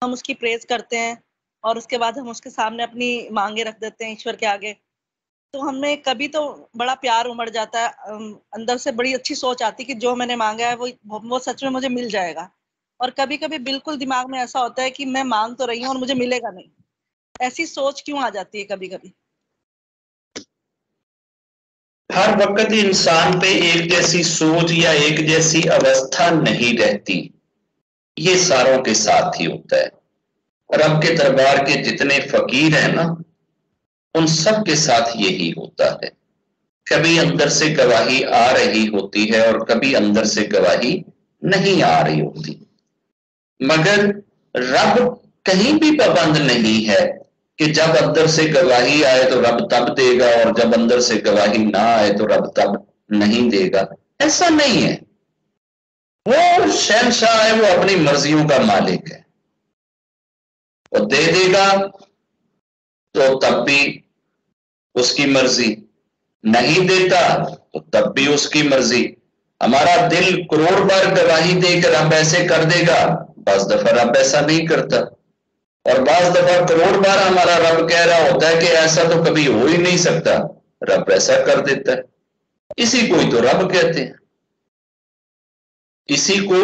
ہم اس کی پریز کرتے ہیں اور اس کے بعد ہم اس کے سامنے اپنی مانگیں رکھ دیتے ہیں ایشور کے آگے، تو ہمیں کبھی تو بڑا پیار امڑ جاتا ہے، اندر سے بڑی اچھی سوچ آتی کہ جو میں نے مانگا ہے وہ سچ میں مجھے مل جائے گا. اور کبھی کبھی بالکل دماغ میں ایسا ہوتا ہے کہ میں مانگ تو رہی ہوں اور مجھے ملے گا نہیں. ایسی سوچ کیوں آ جاتی ہے کبھی کبھی؟ ہر وقت انسان پہ ایک جیسی سوچ یا ایک جیسی اوستھا نہیں رہتی، یہ ساروں کے ساتھ ہی ہوتا ہے. رب کے دربار کے جتنے فقیر ہیں نا، ان سب کے ساتھ یہی ہوتا ہے. کبھی اندر سے گواہی آ رہی ہوتی ہے اور کبھی اندر سے گواہی نہیں آ رہی ہوتی، مگر رب کہیں بھی پابند نہیں ہے کہ جب اندر سے گواہی آئے تو رب تب دے گا اور جب اندر سے گواہی نہ آئے تو رب تب نہیں دے گا. ایسا نہیں ہے. وہ شہنشاہ ہے، وہ اپنی مرضیوں کا مالک ہے. وہ دے دے گا تو تب بھی اس کی مرضی، نہیں دیتا تو تب بھی اس کی مرضی. ہمارا دل کروڑ بار گواہی دے کہ رب ایسے کر دے گا، بعض دفعہ رب ایسا نہیں کرتا، اور بعض دفعہ کروڑ بار ہمارا رب کہہ رہا ہوتا ہے کہ ایسا تو کبھی ہو ہی نہیں سکتا، رب ایسا کر دیتا ہے. اسی کو ہی تو رب کہتے ہیں، اسی کو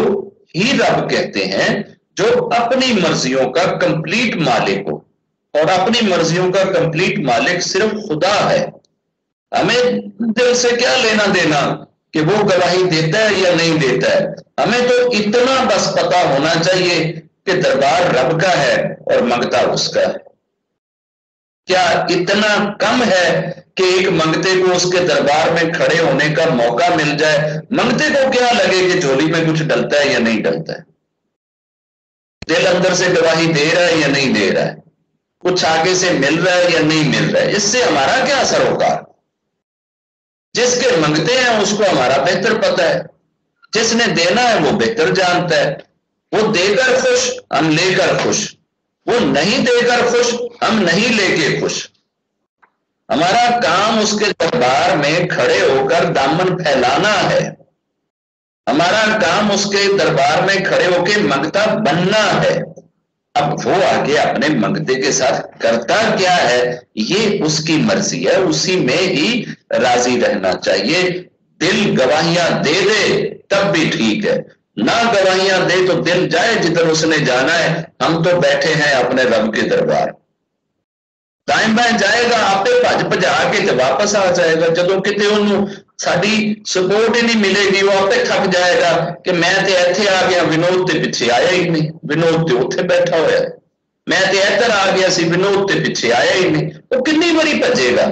ہی رب کہتے ہیں جو اپنی مرضیوں کا کمپلیٹ مالک ہو. اور اپنی مرضیوں کا کمپلیٹ مالک صرف خدا ہے. ہمیں دل سے کیا لینا دینا کہ وہ گواہی دیتا ہے یا نہیں دیتا ہے. ہمیں تو اتنا بس پتا ہونا چاہیے کہ دربار رب کا ہے اور منگتا اس کا ہے. کیا اتنا کم ہے کہ ایک منگتے کو اس کے دربار میں کھڑے ہونے کا موقع مل جائے؟ منگتے کو کیا لگے کہ جھولی میں کچھ ڈلتا ہے یا نہیں ڈلتا ہے، دل اندر سے گواہی دے رہا ہے یا نہیں دے رہا ہے، کچھ آگے سے مل رہا ہے یا نہیں مل رہا ہے. اس سے ہمارا کیا سروکار؟ جس کے منگتے ہیں اس کو ہمارا بہتر پتا ہے، جس نے دینا ہے وہ بہتر جانتا ہے. وہ دے کر خوش، ہم لے کر خوش. وہ نہیں دے کر خوش، ہم نہیں لے کے خوش. ہمارا کام اس کے دربار میں کھڑے ہو کر دامن پھیلانا ہے. ہمارا کام اس کے دربار میں کھڑے ہو کے منگتا بننا ہے. اب وہ آگے اپنے منگتے کے ساتھ کرتا کیا ہے یہ اس کی مرضی ہے، اسی میں ہی راضی رہنا چاہیے. دل گواہیاں دے دے تب بھی ٹھیک ہے، نہ گواہیاں دے تو دل جائے جدھر اس نے جانا ہے. ہم تو بیٹھے ہیں اپنے رب کے دربار، دائیں بائیں جائے گا آپ بھج بجا کے جب واپس آ جائے گا. جدوں کتے انہوں ساری سپورٹ ہی نہیں ملے گی، وہ آپ تھک جائے گا کہ میں تے ایتھے آ گیا، ونود تے پیچھے آیا ہی نہیں، ونود تے اوتھے بیٹھا ہوا ہے. میں تے ادھر آ گیا سی، ونود تے پیچھے آیا ہی نہیں. وہ کنی باری بھجے گا؟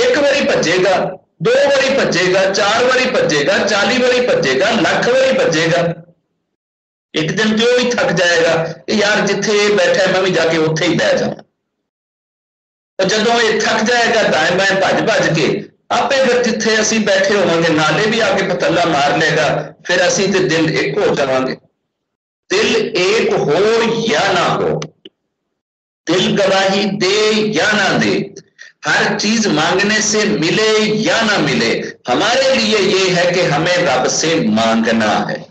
ایک باری بھجے گا، دو باری بھجے گا، 4 باری بھجے گا، 40 باری بھجے گا، لاکھ باری بھجے گا. ایک دن تو بھی تھک جائے گا کہ یار جتھے یہ بیٹھا ہے میں بھی جا کے اوتھے ہی بہ جاؤں. جدو یہ تھک جائے گا دائیں بائیں بھج بھج کے آپ پھر جتھے اسی بیٹھے ہوں گے نالے بھی آ کے پتلا مار لے گا، پھر اسی تے دل ایک ہو جاؤں گے. دل ایک ہو یا نہ ہو، دل گواہی دے یا نہ دے، ہر چیز مانگنے سے ملے یا نہ ملے، ہمارے لیے یہ ہے کہ ہمیں رب سے مانگنا ہے.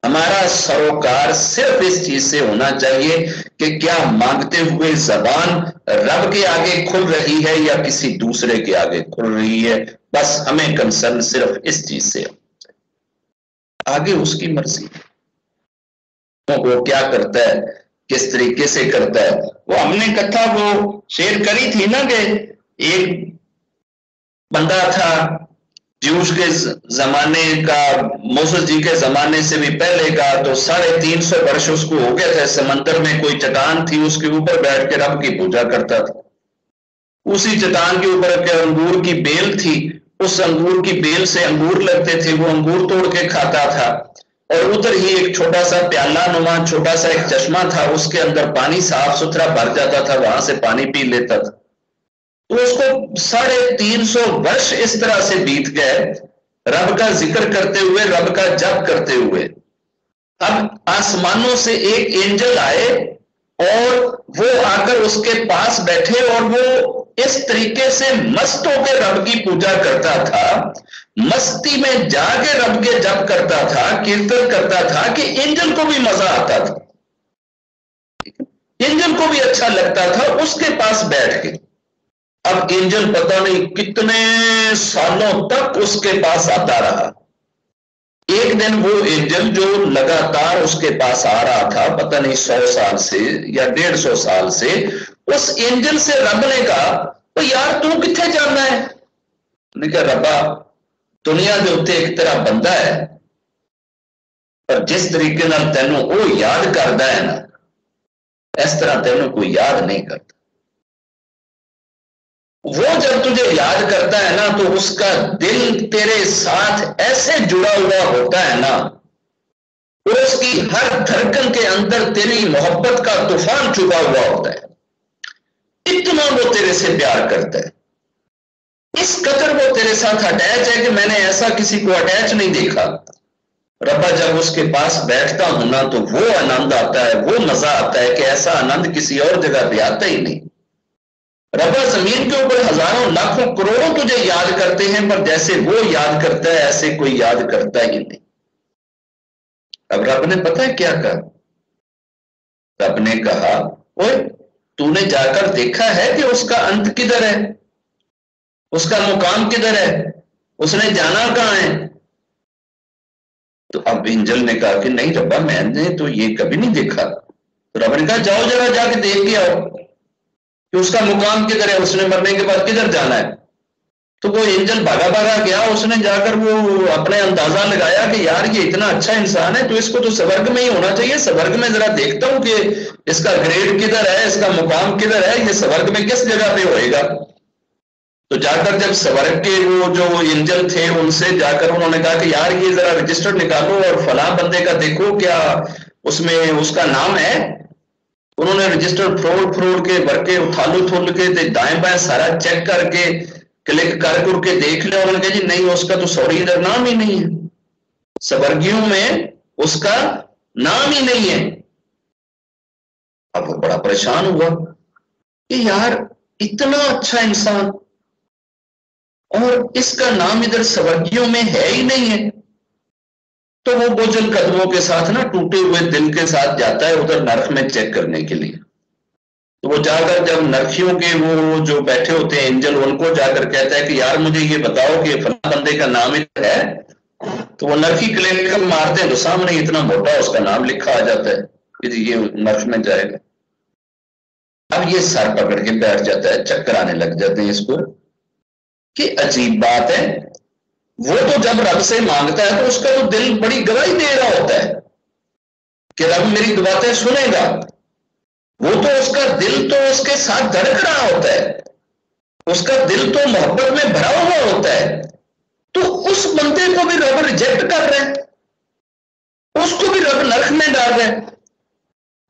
ہمارا سروکار صرف اس چیز سے ہونا چاہیے کہ کیا مانگتے ہوئے زبان رب کے آگے کھل رہی ہے یا کسی دوسرے کے آگے کھل رہی ہے. بس ہمیں کنسرن صرف اس چیز سے، آگے اس کی مرضی وہ کیا کرتا ہے، کس طریقے سے کرتا ہے. وہ ہم نے کتھا وہ شیئر کری تھی نا کہ ایک بندہ تھا جیوش کے زمانے کا، موسیس جی کے زمانے سے بھی پہلے کا، تو 350 برس اس کو ہو گیا تھا. سمندر میں کوئی چٹان تھی، اس کے اوپر بیٹھ کے رب کی پوجا کرتا تھا. اسی چٹان کے اوپر کے انگور کی بیل تھی، اس انگور کی بیل سے انگور لگتے تھے، وہ انگور توڑ کے کھاتا تھا. اور ادھر ہی ایک چھوٹا سا پیالہ نما چھوٹا سا ایک چشمہ تھا، اس کے اندر پانی صاف ستھرا بھر جاتا تھا، وہاں سے پانی پی لیتا تھا. تو اس کو 350 برس اس طرح سے بیت گئے رب کا ذکر کرتے ہوئے، رب کا جپ کرتے ہوئے. اب آسمانوں سے ایک اینجل آئے اور وہ آ کر اس کے پاس بیٹھے، اور وہ اس طریقے سے مست ہو کے رب کی پوجا کرتا تھا، مستی میں جا کے رب کے جپ کرتا تھا، کیرتن کرتا تھا کہ اینجل کو بھی مزہ آتا تھا. एंजल को भी अच्छा लगता था उस के पास बैठ के। अब एंजल पता नहीं कितने सालों तक उसके पास आता रहा। एक दिन वो एंजल जो लगातार उसके पास आ रहा था, पता नहीं 100 साल से या 150 साल से, उस एंजल से रब ने कहा, तो यार तू किथे जाना है? उन्हें कहा, रब्बा दुनिया के उत्ते एक तेरा बंदा है, पर जिस तरीके नाल तैनू वो याद करता है ना, इस तरह तैनू कोई याद नहीं करता। वो जब तुझे याद करता है ना, तो उसका दिल तेरे साथ ऐसे जुड़ा हुआ होता है ना, और उसकी हर धड़कन के अंदर तेरी मोहब्बत का तूफान छुपा हुआ होता है। इतना वो तेरे से प्यार करता है, इस कदर वो तेरे साथ अटैच है कि मैंने ऐसा किसी को अटैच नहीं देखा। रब्बा जब उसके पास बैठता हूं ना, तो वो आनंद आता है, वो मजा आता है कि ऐसा आनंद किसी और जगह पे आता ही नहीं। रब्बा जमीन के ऊपर हजारों लाखों करोड़ों तुझे याद करते हैं, पर जैसे वो याद करता है ऐसे कोई याद करता ही नहीं। अब रब ने पता है क्या कहा? रब ने कहा, ओए तूने जाकर देखा है कि उसका अंत किधर है, उसका मुकाम किधर है, उसने जाना कहां है? तो अब एंजल ने कहा कि नहीं रब्बा, मैंने तो ये कभी नहीं देखा। तो रब ने कहा, जाओ जरा जाके देख के आओ कि उसका मुकाम किधर है, उसने मरने के बाद किधर जाना है। तो वो एंजल भागा भागा गया, उसने जाकर वो अपने अंदाजा लगाया कि यार ये इतना अच्छा इंसान है, तो इसको तो स्वर्ग में ही होना चाहिए। स्वर्ग में जरा देखता हूं कि इसका ग्रेड किधर है, इसका मुकाम किधर है, ये स्वर्ग में किस जगह पे होएगा। तो जाकर जब स्वर्ग के वो जो एंजल थे उनसे जाकर उन्होंने कहा कि यार ये जरा रजिस्टर निकालो और फला बंदे का देखो क्या उसमें उसका नाम है। उन्होंने रजिस्टर फ्रोड़ के भर के उथालू थुल के दाएं बाएं सारा चेक करके क्लिक कर के देख लिया। उन्होंने कहा जी नहीं, उसका तो सॉरी इधर नाम ही नहीं है, स्वर्गियों में उसका नाम ही नहीं है। अब वो बड़ा परेशान हुआ कि यार इतना अच्छा इंसान और इसका नाम इधर स्वर्गियों में है ही नहीं है। तो वो बोझल कदमों के साथ ना, टूटे हुए दिल के साथ जाता है उधर नरक में चेक करने के लिए। तो वो जाकर जब नरखियों के वो जो बैठे होते हैं एंजल, उनको जाकर कहता है कि यार मुझे ये बताओ कि फला बंदे का नाम इधर है। तो वो नरखी क्लिक मारते हैं तो सामने इतना मोटा उसका नाम लिखा आ जाता है कि ये नरक में जाएगा। अब ये सर पकड़ के बैठ जाता है, चक्कर आने लग जाते हैं इसको कि अजीब बात है। वो तो जब रब से मांगता है तो उसका तो दिल बड़ी गवाही दे रहा होता है कि रब मेरी दुआएं सुनेगा। वो तो उसका दिल तो उसके साथ धड़क रहा होता है, उसका दिल तो मोहब्बत में भरा हुआ होता है। तो उस बंदे को भी रब रिजेक्ट कर रहे हैं, उसको भी रब नरक में डाल रहे हैं।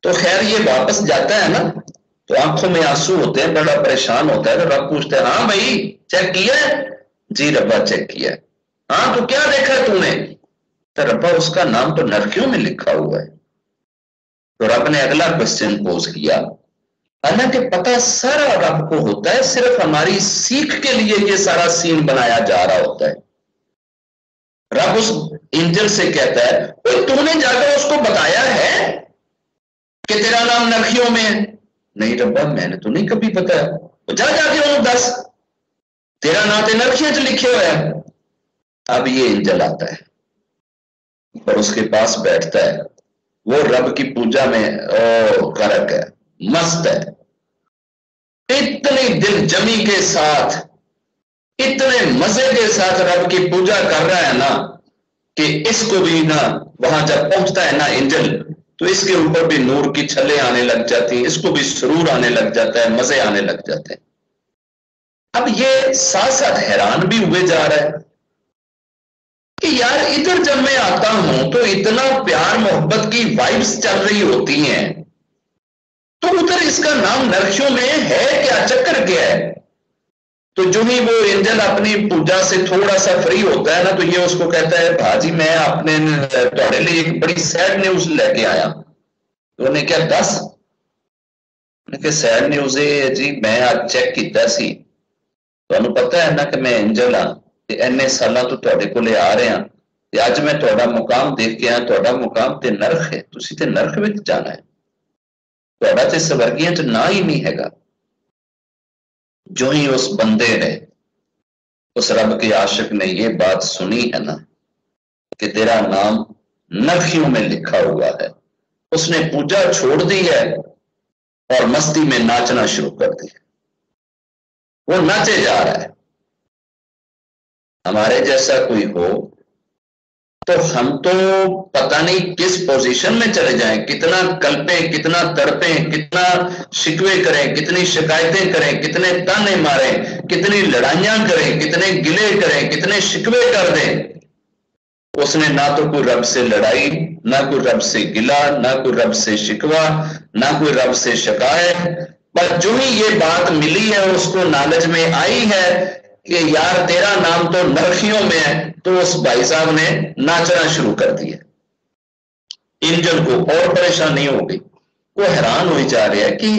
तो खैर ये वापस जाता है ना, तो आंखों में आंसू होते हैं, बड़ा परेशान होता है। तो रब पूछते हैं, हाँ भाई चेक किया है? जी रब्बा चेक किया है। हाँ तो क्या देखा तूने? तो रब्बा उसका नाम तो नरकियों में लिखा हुआ है। तो रब ने अगला क्वेश्चन पोज किया, हालांकि पता सारा रब को होता है, सिर्फ हमारी सीख के लिए ये सारा सीन बनाया जा रहा होता है। रब उस एंजल से कहता है, तूने जाकर उसको बताया है कि तेरा नाम नरखियों में है? नहीं रब्बा मैंने तो नहीं कभी बताया। तो जा जाके उन्हें दस, तेरा नाम तो नरखियों च लिखे हुआ है। अब ये एंजल आता है और उसके पास बैठता है, वो रब की पूजा में गरक है, मस्त है, इतनी दिलजमी के साथ, इतने मजे के साथ रब की पूजा कर रहा है ना कि इसको भी ना वहां जब पहुंचता है ना एंजल, तो इसके ऊपर भी नूर की छलें आने लग जाती हैं, इसको भी सुरूर आने लग जाता है, मजे आने लग जाते हैं। अब ये साथ साथ हैरान भी हुए जा रहा है कि यार इधर जब मैं आता हूं तो इतना प्यार मोहब्बत की वाइब्स चल रही होती हैं, तो उधर इसका नाम नरखियों में है क्या, चक्कर क्या है? तो जो ही वो एंजल अपनी पूजा से थोड़ा सा फ्री होता है ना, तो ये उसको कहता है, भाजी मैं अपने थोड़े लिए एक बड़ी सैड न्यूज लेके आया। तो उन्हें क्या दस? सैड न्यूज है जी, मैं आज चेक किया सी, तुहानू पता है ना कि मैं एंजल हाँ, इन्ने साल तो तुहाडे कोले आ रहे हैं, अज मैं तुहाडा मुकाम देख के आया, तुहाडा मुकाम ते नरक है, तुसीं ते नरक विच जाना है। ਤੁਹਾਡਾ ਤੇ ਸਵਰਗੀਆਂ 'ਚ ਨਾਂ ਹੀ ਨਹੀਂ ਹੈਗਾ। जो ही उस बंदे ने, उस रब के आशिक ने ये बात सुनी है ना कि तेरा नाम नफियों में लिखा हुआ है, उसने पूजा छोड़ दी है और मस्ती में नाचना शुरू कर दिया। वो नाचे जा रहा है। हमारे जैसा कोई हो तो हम तो पता नहीं किस पोजीशन में चले जाएं, कितना कल्पें, कितना तड़पें, कितना शिकवे करें, कितनी शिकायतें करें, कितने ताने मारें, कितनी लड़ाइयां करें, कितने गिले करें, कितने शिकवे कर दें। उसने ना तो कोई रब से लड़ाई, ना कोई रब से गिला, ना कोई रब से शिकवा, ना कोई रब से शिकायत। पर जो ही ये बात मिली है, उसको नॉलेज में आई है कि यार तेरा नाम तो नरखियों में है, तो उस भाई साहब ने नाचना शुरू कर दिया। इंजन को और परेशानी हो गई। वो हैरान हो जा रहा है कि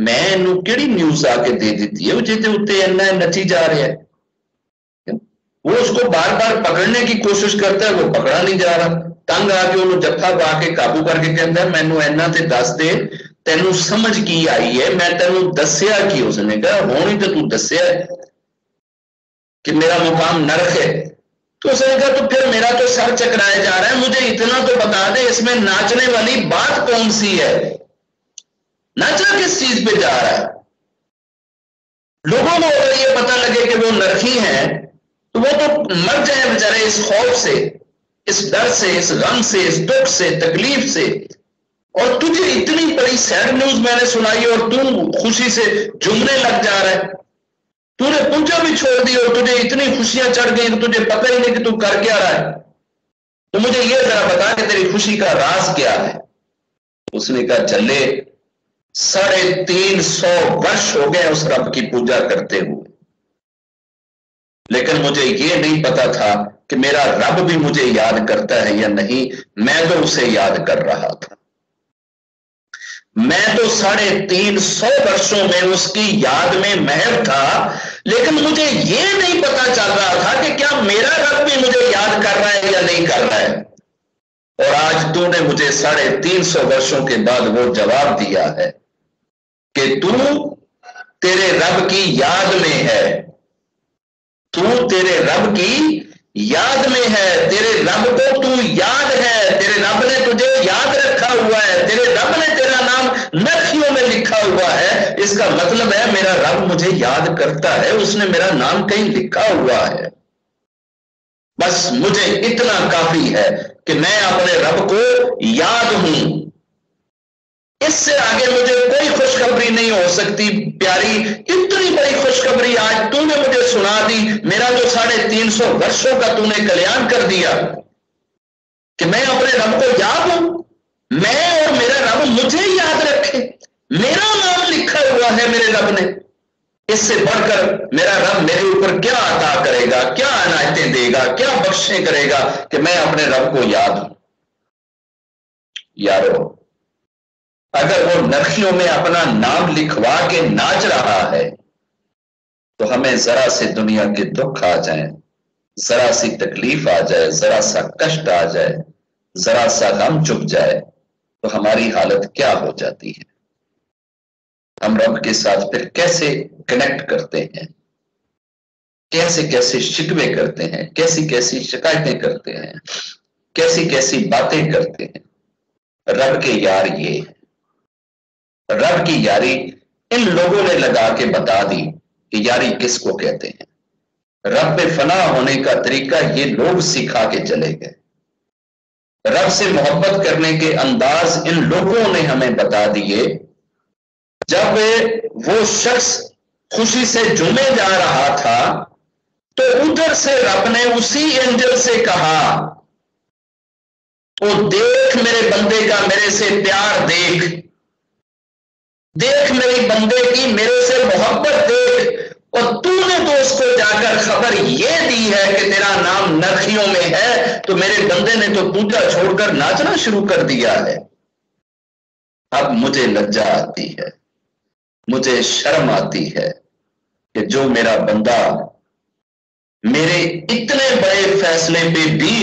मैं इनू केड़ी न्यूज आके दे दी है, जिहदे उत्ते इन्ना नची जा रहा है। वो उसको बार बार पकड़ने की कोशिश करता है, वो पकड़ा नहीं जा रहा। तंग आके उन्होंने जत्था पा के काबू करके कहता है मैनू इन्ना ते दस दे, तेनू समझ की आई है, मैं तेनू दस्या की। उसने कहा हुण ही तो तू दस्या कि मेरा मुकाम नरक है। तो उसने कहा तो फिर मेरा तो सर चकराया जा रहा है, मुझे इतना तो बता दे इसमें नाचने वाली बात कौन सी है, नाचना किस चीज पे जा रहा है। लोगों को अगर ये पता लगे कि वो नरकी हैं तो वो तो मर जाए बेचारे इस खौफ से, इस डर से, इस गम से, इस दुख से, तकलीफ से। और तुझे इतनी बड़ी सैड न्यूज मैंने सुनाई और तू खुशी से झूमने लग जा रहा है। तूने पूजा भी छोड़ दी और तुझे इतनी खुशियां चढ़ गई कि तुझे पता ही नहीं कि तू कर क्या रहा है। तो मुझे यह जरा बता कि तेरी खुशी का राज क्या है। उसने कहा चले 350 वर्ष हो गए उस रब की पूजा करते हुए, लेकिन मुझे यह नहीं पता था कि मेरा रब भी मुझे याद करता है या नहीं। मैं तो उसे याद कर रहा था। मैं तो 350 वर्षों में उसकी याद में महव था, लेकिन मुझे यह नहीं पता चल रहा था कि क्या मेरा रब भी मुझे याद कर रहा है या नहीं कर रहा है। और आज तूने मुझे 350 वर्षों के बाद वो जवाब दिया है कि तू तेरे रब की याद में है, तू तेरे रब की याद में है, तेरे रब को तू याद है, तेरे रब ने तुझे याद रखा हुआ है, तेरे रब ने तेरा नाम नखियों में लिखा हुआ है। इसका मतलब है मेरा रब मुझे याद करता है, उसने मेरा नाम कहीं लिखा हुआ है। बस मुझे इतना काफी है कि मैं अपने रब को याद हूं। इससे आगे मुझे कोई खुशखबरी नहीं हो सकती। प्यारी, इतनी बड़ी खुशखबरी आज तूने मुझे सुना दी। मेरा जो 350 वर्षों का तूने कल्याण कर दिया कि मैं अपने रब को याद हूं, मैं और मेरा रब मुझे याद रखे, मेरा नाम लिखा हुआ है मेरे रब ने। इससे बढ़कर मेरा रब मेरे ऊपर क्या अता करेगा, क्या अनायतें देगा, क्या बख्शे करेगा कि मैं अपने रब को याद हूं। यारो, अगर वो नरखियों में अपना नाम लिखवा के नाच रहा है तो हमें जरा से दुनिया के दुख आ जाए, जरा सी तकलीफ आ जाए, जरा सा कष्ट आ जाए, जरा सा गम चुप जाए तो हमारी हालत क्या हो जाती है। हम रब के साथ फिर कैसे कनेक्ट करते हैं, कैसे कैसे शिकवे करते हैं, कैसी कैसी शिकायतें करते हैं, कैसी कैसी बातें करते हैं। रब के यार ये, रब की यारी इन लोगों ने लगा के बता दी कि यारी किसको कहते हैं। रब पे फना होने का तरीका ये लोग सिखा के चले गए। रब से मोहब्बत करने के अंदाज इन लोगों ने हमें बता दिए। जब वो शख्स खुशी से झूमे जा रहा था तो उधर से रब ने उसी एंजल से कहा, ओ देख मेरे बंदे का मेरे से प्यार, देख देख मेरी बंदे की मेरे से मोहब्बत देख। और तूने तो उसको जाकर खबर ये दी है कि तेरा नाम नरखियों में है, तो मेरे बंदे ने तो पूजा छोड़कर नाचना शुरू कर दिया है। अब मुझे लज्जा आती है, मुझे शर्म आती है कि जो मेरा बंदा मेरे इतने बड़े फैसले पे भी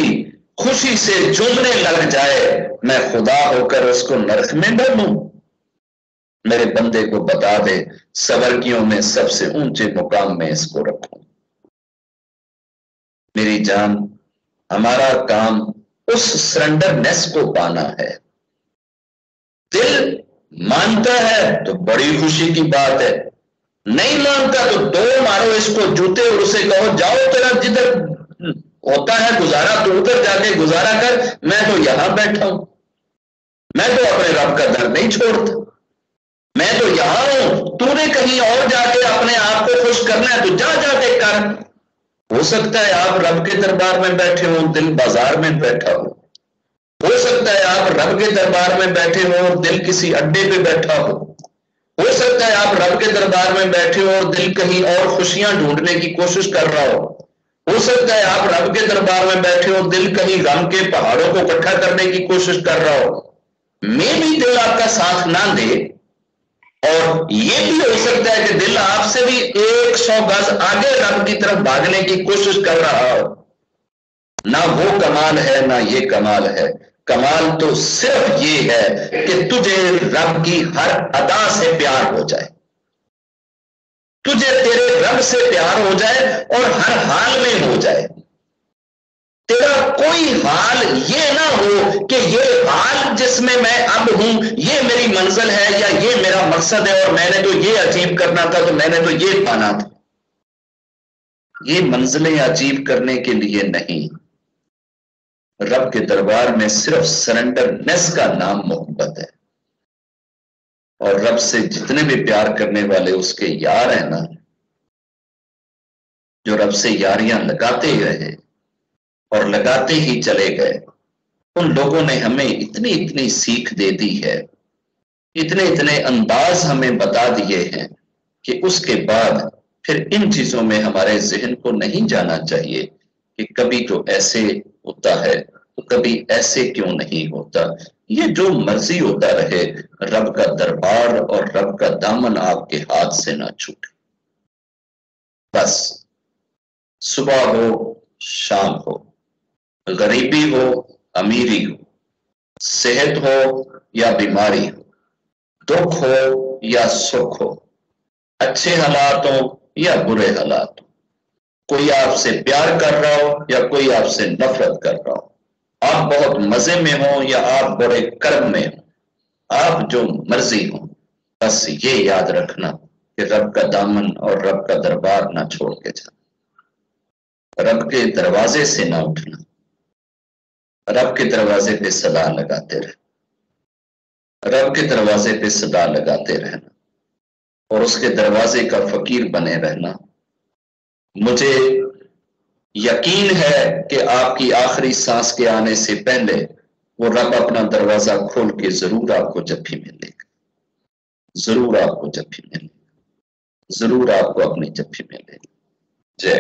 खुशी से झूमने लग जाए, मैं खुदा होकर उसको नरक में डालूं। میرے بندے کو بتا دے سورگیوں میں سب سے اونچے مقام میں اس کو رکھوں۔ میری جان، ہمارا کام اس سرنڈرنیس کو پانا ہے۔ دل مانتا ہے تو بڑی خوشی کی بات ہے، نہیں مانتا تو دو مارو اس کو جوتے اور اسے کہو جاؤ تیرا جدھر ہوتا ہے گزارا تو ادھر جا کے گزارا کر، میں تو یہاں بیٹھا ہوں، میں تو اپنے رب کا در نہیں چھوڑتا، میں تو یہاں ہوں، تو نے کہیں اور جا کے اپنے آپ کو خوش کرنا ہے تو جا جا کے کر۔ ہو سکتا ہے آپ رب کے دربار میں بیٹھے ہوں، دل بازار میں بیٹھا ہو سکتا ہے آپ رب کے دربار میں بیٹھے ہو اور دل کسی اڈے پہ بیٹھا ہو سکتا ہے آپ رب کے دربار میں بیٹھے ہو اور دل کہیں اور خوشیاں ڈھونڈنے کی کوشش کر رہا ہو سکتا ہے آپ رب کے دربار میں بیٹھے ہو دل کہیں غم کے پہاڑوں کو اکٹھا کرنے کی کوشش کر رہا ہو، میں بھی دل آپ کا ساتھ نہ دے، اور یہ بھی ہو سکتا ہے کہ دل آپ سے بھی 100 گز آگے رب کی طرف بھاگنے کی کوشش کر رہا ہو۔ نہ وہ کمال ہے نہ یہ کمال ہے، کمال تو صرف یہ ہے کہ تجھے رب کی ہر ادا سے پیار ہو جائے، تجھے تیرے رب سے پیار ہو جائے اور ہر حال میں ہو جائے۔ تیرا کوئی حال یہ نہ ہو کہ یہ حال جس میں میں اب ہوں یہ میری منزل ہے یا یہ میرا مقصد ہے اور میں نے تو یہ اچیو کرنا تھا تو میں نے تو یہ پانا تھا۔ یہ منزلیں اچیو کرنے کے لیے نہیں، رب کے دربار میں صرف سرنڈرنیس کا نام محبت ہے، اور رب سے جتنے بھی پیار کرنے والے اس کے یار ہیں نا، جو رب سے یاریاں لگاتے ہی رہے اور لگاتے ہی چلے گئے، ان لوگوں نے ہمیں اتنی سیکھ دے دی ہے، اتنے انداز ہمیں بتا دیے ہیں کہ اس کے بعد پھر ان چیزوں میں ہمارے ذہن کو نہیں جانا چاہیے کہ کبھی تو ایسے ہوتا ہے تو کبھی ایسے کیوں نہیں ہوتا۔ یہ جو مرضی ہوتا رہے، رب کا دربار اور رب کا دامن آپ کے ہاتھ سے نہ چھوٹے۔ بس صبح ہو شام ہو، غریبی ہو امیری ہو، صحت ہو یا بیماری ہو، دکھ ہو یا سکھ ہو، اچھے حالات ہوں یا برے حالات ہوں، کوئی آپ سے پیار کر رہا ہو یا کوئی آپ سے نفرت کر رہا ہو، آپ بہت مزے میں ہوں یا آپ بڑے کرم میں ہوں، آپ جو مرضی ہوں، بس یہ یاد رکھنا کہ رب کا دامن اور رب کا دربار نہ چھوڑ کے جانا، رب کے دروازے سے نہ اٹھنا، رب کے دروازے پہ صدا لگاتے رہنا، رب کے دروازے پہ صدا لگاتے رہنا اور اس کے دروازے کا فقیر بنے رہنا۔ مجھے یقین ہے کہ آپ کی آخری سانس کے آنے سے پہلے وہ رب اپنا دروازہ کھول کے ضرور آپ کو جب بھی ملے گا، ضرور آپ کو جب بھی ملے گا، ضرور آپ کو اپنی جب بھی ملے گا۔ جے